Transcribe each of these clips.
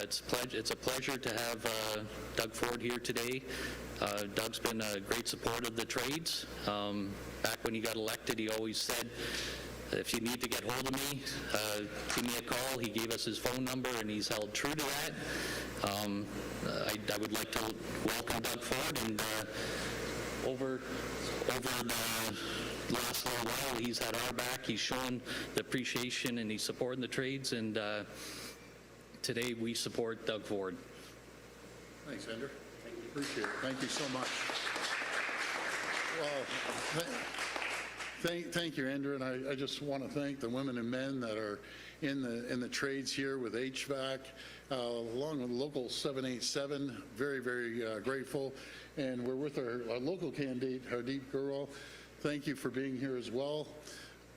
It's a pleasure to have Doug Ford here today. Doug's been a great support of the trades. Back when he got elected, he always said, if you need to get hold of me, give me a call. He gave us his phone number, and he's held true to that. I would like to welcome Doug Ford, and over the last little while, he's had our back. He's shown the appreciation, and he's supporting the trades, and today we support Doug Ford. Thanks, Andrew. Appreciate it. Thank you so much. Well, thank you, Andrew, and I just want to thank the women and men that are in the trades here with HVAC, along with local 787. Very, very grateful, and we're with our local candidate, Hardeep Gurwal. Thank you for being here as well.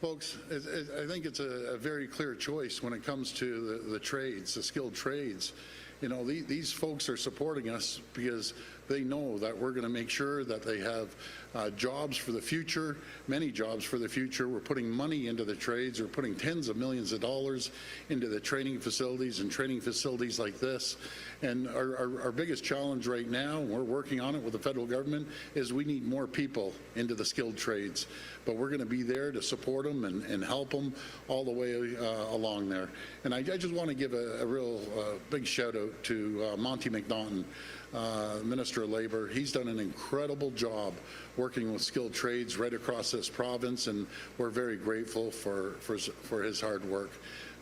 Folks, I think it's a very clear choice when it comes to the trades, the skilled trades. You know, these folks are supporting us because they know that we're going to make sure that they have jobs for the future, many jobs for the future. We're putting money into the trades. We're putting tens of millions of dollars into the training facilities and training facilities like this. And our biggest challenge right now, and we're working on it with the federal government, is we need more people into the skilled trades. But we're going to be there to support them and help them all the way along there. And I just want to give a real big shout out to Monty McNaughton, Minister of Labour. He's done an incredible job working with skilled trades right across this province, and we're very grateful for his hard work.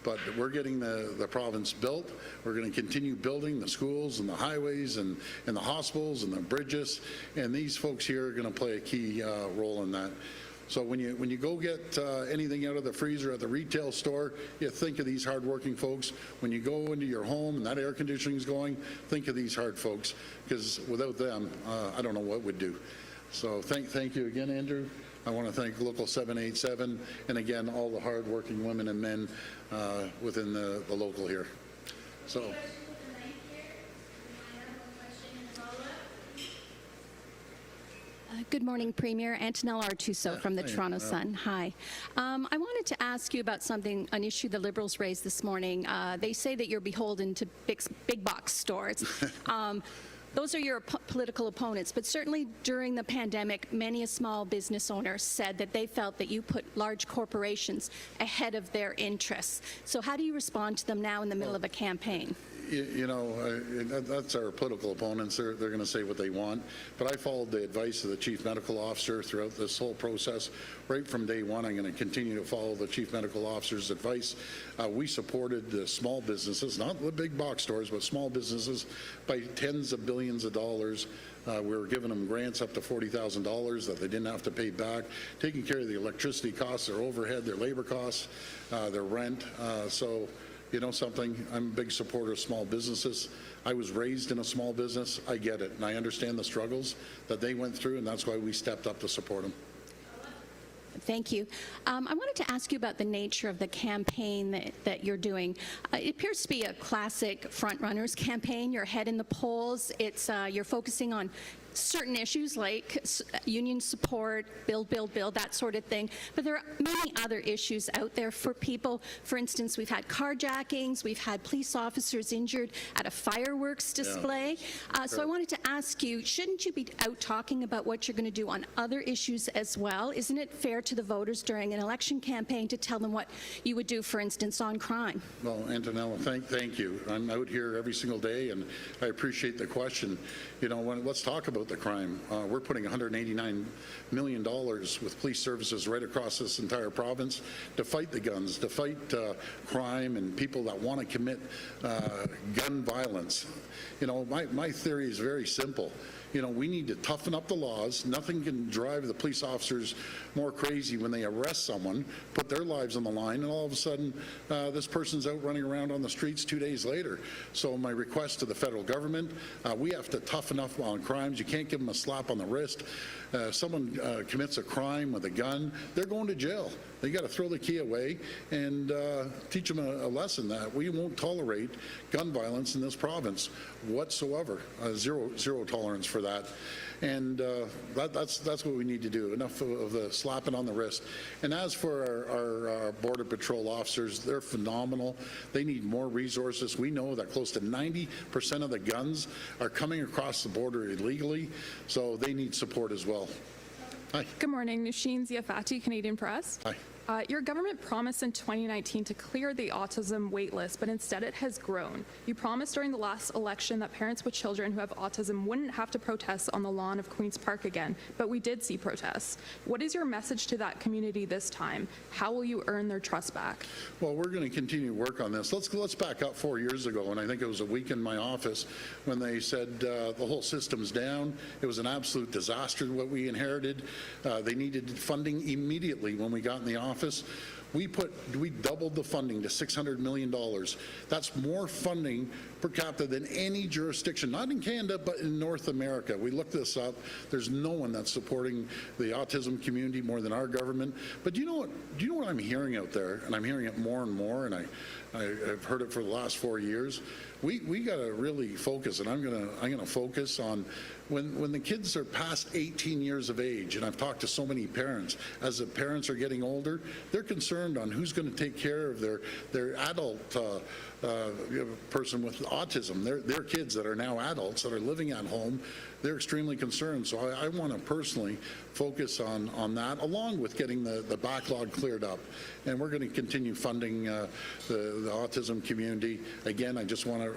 But we're getting the province built. We're going to continue building the schools and the highways and the hospitals and the bridges, and these folks here are going to play a key role in that. So when you go get anything out of the freezer at the retail store, you think of these hardworking folks. When you go into your home and that air conditioning is going, think of these hard folks, because without them, I don't know what we'd do. So thank you again, Andrew. I want to thank Local 787 and again all the hardworking women and men within the local here. So. Good morning, Premier. Antonella Artuso from the Toronto Sun. Hi. I wanted to ask you about an issue the Liberals raised this morning. They say that you're beholden to big box stores. Those are your political opponents, but certainly during the pandemic, many a small business owner said that they felt that you put large corporations ahead of their interests. So how do you respond to them now in the middle of a campaign? You know, that's our political opponents. They're going to say what they want. But I followed the advice of the Chief Medical Officer throughout this whole process. Right from day one, I'm going to continue to follow the Chief Medical Officer's advice. We supported the small businesses, not the big box stores, but small businesses by tens of billions of dollars. We were giving them grants up to $40,000 that they didn't have to pay back, taking care of the electricity costs, their overhead, their labor costs, their rent. So, you know something, I'm a big supporter of small businesses. I was raised in a small business. I get it, and I understand the struggles that they went through, and that's why we stepped up to support them. Thank you. I wanted to ask you about the nature of the campaign that you're doing. It appears to be a classic front-runners campaign. You're ahead in the polls. You're focusing on certain issues like union support, build, that sort of thing. But there are many other issues out there for people. For instance, we've had carjackings, we've had police officers injured at a fireworks display. So I wanted to ask you, shouldn't you be out talking about what you're going to do on other issues as well? Isn't it fair to the voters during an election campaign to tell them what you would do, for instance, on crime? Well, Antonella, thank you. I'm out here every single day, and I appreciate the question. You know, let's talk about the crime. We're putting $189 million with police services right across this entire province to fight the guns, to fight crime and people that want to commit gun violence. You know, my theory is very simple. You know, we need to toughen up the laws. Nothing can drive the police officers more crazy when they arrest someone, put their lives on the line, and all of a sudden this person's out running around on the streets 2 days later. So my request to the federal government, we have to toughen up on crimes. You can't give them a slap on the wrist. Someone commits a crime with a gun, they're going to jail. They got to throw the key away and teach them a lesson that we won't tolerate gun violence in this province whatsoever. Zero tolerance for that. And that's what we need to do, enough of the slapping on the wrist. And as for our Border Patrol officers, they're phenomenal. They need more resources. We know that close to 90% of the guns are coming across the border illegally, so they need support as well. Hi. Good morning, Nusheen Ziafati, Canadian Press. Hi. Your government promised in 2019 to clear the autism waitlist, but instead it has grown. You promised during the last election that parents with children who have autism wouldn't have to protest on the lawn of Queen's Park again, but we did see protests. What is your message to that community this time? How will you earn their trust back? Well, we're going to continue to work on this. Let's back up 4 years ago, and I think it was a week in my office when they said the whole system's down. It was an absolute disaster what we inherited. They needed funding immediately when we got in the office. We doubled the funding to $600 million. That's more funding per capita than any jurisdiction, not in Canada, but in North America. We looked this up. There's no one that's supporting the autism community more than our government. But do you know what I'm hearing out there? And I'm hearing it more and more, and I've heard it for the last 4 years. We got to really focus, and I'm gonna focus on when the kids are past 18 years of age, and I've talked to so many parents. As the parents are getting older, they're concerned on who's going to take care of their adult person with autism. Their kids that are now adults that are living at home, they're extremely concerned. So I want to personally focus on that, along with getting the backlog cleared up. And we're going to continue funding the autism community. Again, I just want to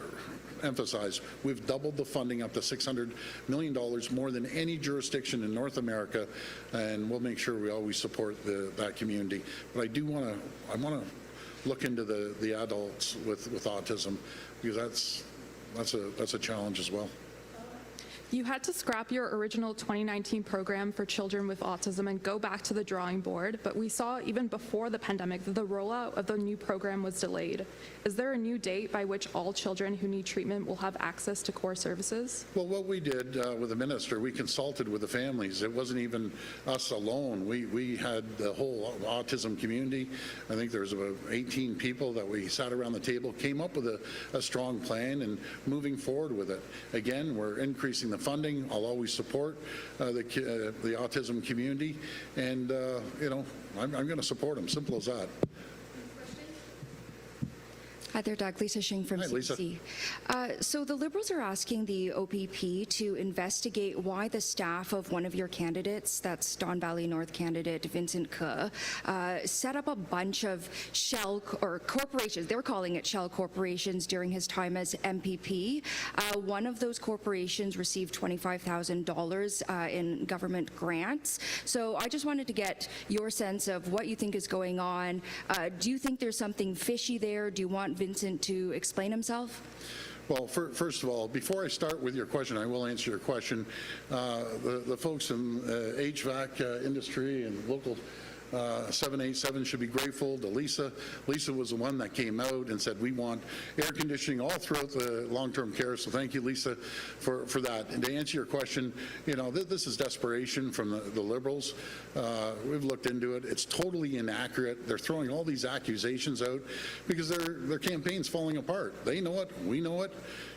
emphasize, we've doubled the funding up to $600 million, more than any jurisdiction in North America, and we'll make sure we always support that community. But I want to look into the adults with autism, because that's a challenge as well. You had to scrap your original 2019 program for children with autism and go back to the drawing board, but we saw even before the pandemic that the rollout of the new program was delayed. Is there a new date by which all children who need treatment will have access to core services? Well, what we did with the minister, we consulted with the families. It wasn't even us alone. We had the whole autism community. I think there was about 18 people that we sat around the table, came up with a strong plan, and moving forward with it. Again, we're increasing the funding. I'll always support the autism community, and I'm going to support them. Simple as that. Hi there, Doug. Lisa Shing from Hi, Lisa. CBC. So the Liberals are asking the OPP to investigate why the staff of one of your candidates, that's Don Valley North candidate Vincent Ke, set up a bunch of shell or corporations. They were calling it shell corporations during his time as MPP. One of those corporations received $25,000 in government grants. So I just wanted to get your sense of what you think is going on. Do you think there's something fishy there? Do you want Vincent to explain himself? Well, first of all, before I start with your question, I will answer your question. The folks in HVAC industry and local 787 should be grateful to Lisa. Lisa was the one that came out and said we want air conditioning all throughout the long-term care, so thank you, Lisa, for that. And to answer your question, this is desperation from the Liberals. We've looked into it. It's totally inaccurate. They're throwing all these accusations out because their campaign's falling apart. They know it. We know it.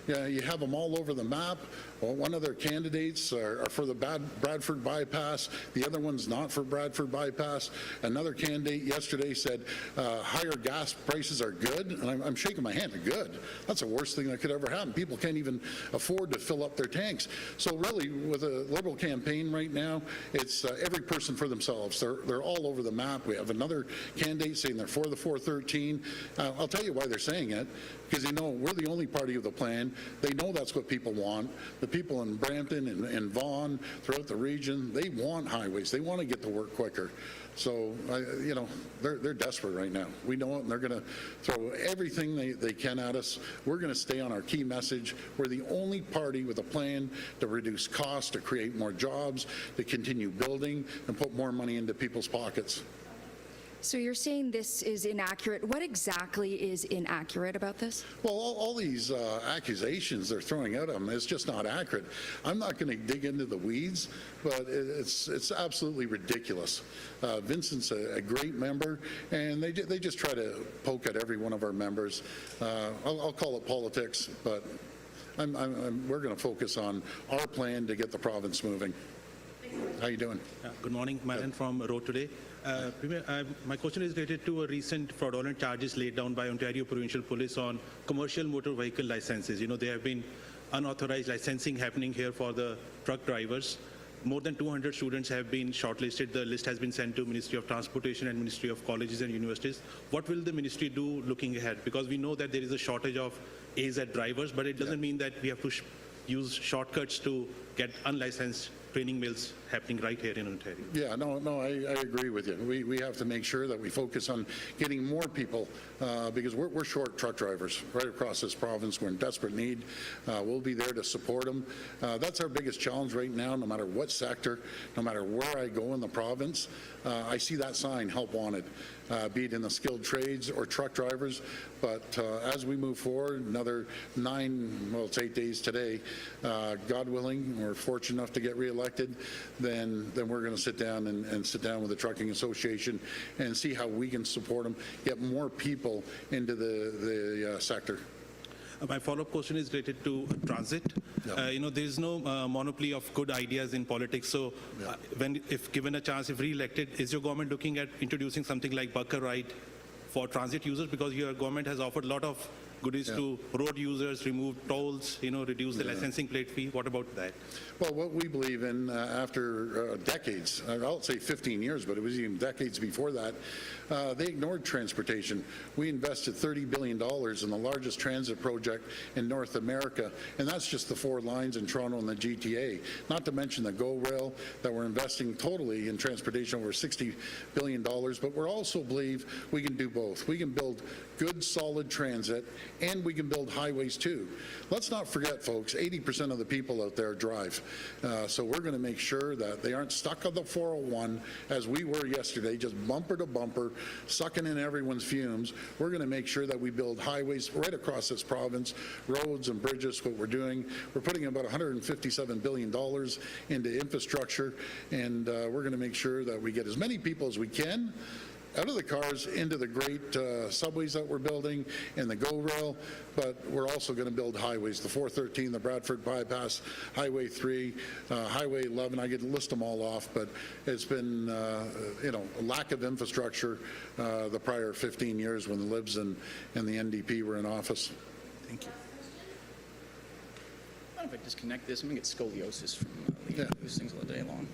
Yeah, you have them all over the map. Well, one of their candidates are for the Bradford bypass. The other one's not for Bradford bypass. Another candidate yesterday said higher gas prices are good, and I'm shaking my hand. Good. That's the worst thing that could ever happen. People can't even afford to fill up their tanks. So really, with a Liberal campaign right now, it's every person for themselves. They're all over the map. We have another candidate saying they're for the 413. I'll tell you why they're saying it, because they know we're the only party of the plan. They know that's what people want. The people in Brampton and Vaughan, throughout the region, they want highways. They want to get to work quicker. So, they're desperate right now. We know it, and they're going to throw everything they can at us. We're going to stay on our key message. We're the only party with a plan to reduce costs, to create more jobs, to continue building, and put more money into people's pockets. So you're saying this is inaccurate. What exactly is inaccurate about this? Well, all these accusations they're throwing at him is just not accurate. I'm not going to dig into the weeds, but it's absolutely ridiculous. Vincent's a great member, and they just try to poke at every one of our members. I'll call it politics, but we're going to focus on our plan to get the province moving. How you doing? Good morning, Maran from Road Today. Premier, my question is related to a recent fraudulent charges laid down by Ontario Provincial Police on commercial motor vehicle licenses. There have been unauthorized licensing happening here for the truck drivers. More than 200 students have been shortlisted. The list has been sent to Ministry of Transportation and Ministry of Colleges and Universities. What will the ministry do looking ahead? Because we know that there is a shortage of AZ drivers, but it doesn't mean that we have to use shortcuts to get unlicensed training mills happening right here in Ontario. Yeah, no, I agree with you. We have to make sure that we focus on getting more people because we're short truck drivers right across this province. We're in desperate need. We'll be there to support them. That's our biggest challenge right now, no matter what sector, no matter where I go in the province. I see that sign, help wanted, be it in the skilled trades or truck drivers. But as we move forward, another it's 8 days today, God willing, we're fortunate enough to get reelected, then we're going to sit down and sit down with the Trucking Association and see how we can support them, get more people into the sector. My follow-up question is related to transit. Yeah. There is no monopoly of good ideas in politics. So, if given a chance, if re-elected, is your government looking at introducing something like Bucker Ride for transit users? Because your government has offered a lot of goodies to road users, remove tolls, reduce the licensing plate fee. What about that? Well, what we believe in after decades, I'll say 15 years, but it was even decades before that, they ignored transportation. We invested $30 billion in the largest transit project in North America, and that's just the 4 lines in Toronto and the GTA, not to mention the GO Rail that we're investing totally in transportation, over $60 billion, but we also believe we can do both. We can build good, solid transit, and we can build highways too. Let's not forget, folks, 80% of the people out there drive. So we're going to make sure that they aren't stuck on the 401 as we were yesterday, just bumper to bumper, sucking in everyone's fumes. We're going to make sure that we build highways right across this province, roads and bridges, what we're doing. We're putting about $157 billion into infrastructure, and we're going to make sure that we get as many people as we can out of the cars into the great subways that we're building and the GO Rail, but we're also going to build highways, the 413, the Bradford Bypass, Highway 3, Highway 11. I could list them all off, but it's been, a lack of infrastructure the prior 15 years when the Libs and the NDP were in office. Thank you. I don't know if I disconnect this. I'm going to get scoliosis from these things all day long.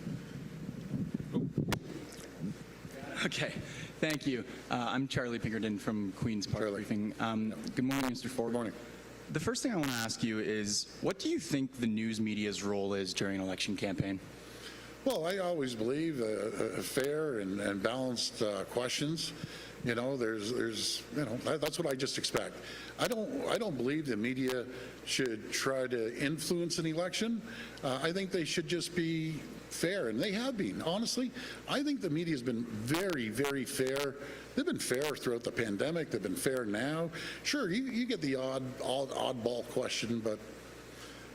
Okay, thank you. I'm Charlie Pinkerton from Queen's Park Briefing. Good morning, Mr. Ford. Good morning. The first thing I want to ask you is, what do you think the news media's role is during an election campaign? Well, I always believe fair and balanced questions. That's what I just expect. I don't believe the media should try to influence an election. I think they should just be fair, and they have been. Honestly, I think the media has been very, very fair. They've been fair throughout the pandemic. They've been fair now. Sure, you get the oddball question, but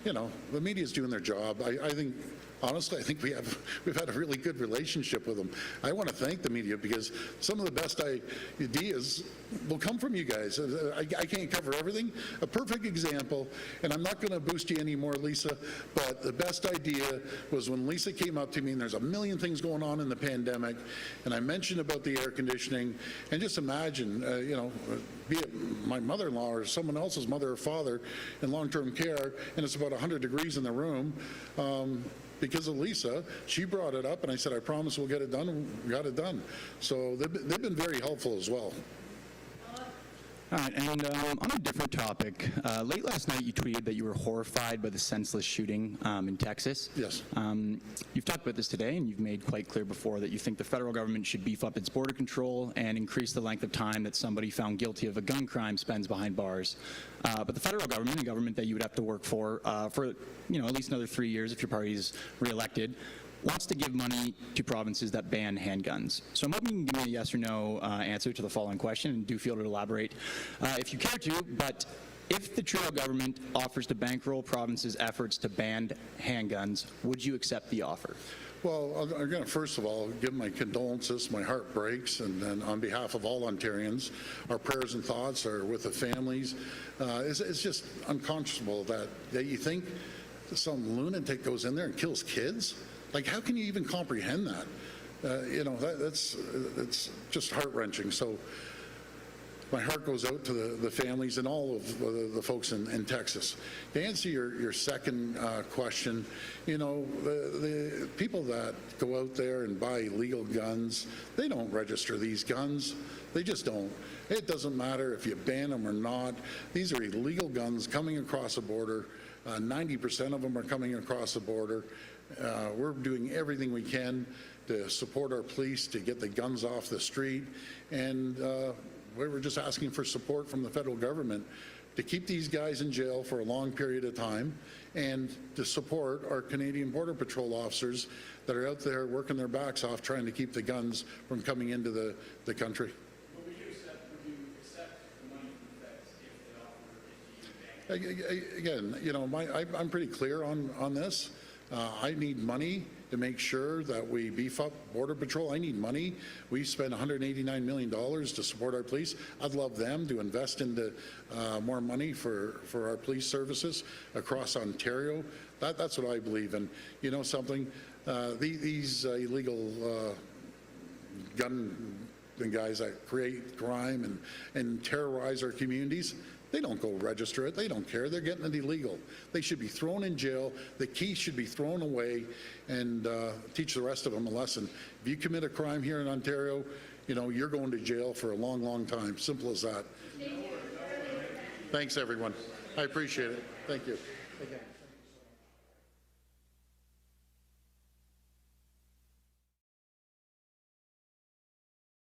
the media's doing their job. I think. Honestly, I think we've had a really good relationship with them. I want to thank the media because some of the best ideas will come from you guys. I can't cover everything. A perfect example, and I'm not going to boost you anymore, Lisa, but the best idea was when Lisa came up to me, and there's a million things going on in the pandemic, and I mentioned about the air conditioning, and just imagine, be it my mother-in-law or someone else's mother or father in long-term care, and it's about 100 degrees in the room. Because of Lisa, she brought it up, and I said, I promise we'll get it done, and we got it done. So they've been very helpful as well. All right, and on a different topic, late last night you tweeted that you were horrified by the senseless shooting in Texas. Yes. You've talked about this today, and you've made quite clear before that you think the federal government should beef up its border control and increase the length of time that somebody found guilty of a gun crime spends behind bars. But the federal government, a government that you would have to work for at least another 3 years if your party's reelected, wants to give money to provinces that ban handguns. So I'm hoping you can give me a yes or no answer to the following question, and do feel to elaborate if you care to, but if the Trudeau government offers to bankroll provinces' efforts to ban handguns, would you accept the offer? Well, I'm going to first of all give my condolences. My heart breaks, and on behalf of all Ontarians, our prayers and thoughts are with the families. It's just unconscionable that you think some lunatic goes in there and kills kids. Like, how can you even comprehend that? It's just heart-wrenching. So my heart goes out to the families and all of the folks in Texas. To answer your second question, the people that go out there and buy illegal guns, they don't register these guns. They just don't. It doesn't matter if you ban them or not. These are illegal guns coming across the border. 90% of them are coming across the border. We're doing everything we can to support our police to get the guns off the street, and we were just asking for support from the federal government to keep these guys in jail for a long period of time and to support our Canadian Border Patrol officers that are out there working their backs off trying to keep the guns from coming into the country. Would you accept the money from the feds if they offer it to you? Again, I'm pretty clear on this. I need money to make sure that we beef up Border Patrol. I need money. We spent $189 million to support our police. I'd love them to invest into more money for our police services across Ontario. That's what I believe in. You know something? These illegal gun guys that create crime and terrorize our communities, they don't go register it. They don't care. They're getting it illegal. They should be thrown in jail. The key should be thrown away, and teach the rest of them a lesson. If you commit a crime here in Ontario, you're going to jail for a long, long time. Simple as that. Thanks, everyone. I appreciate it. Thank you.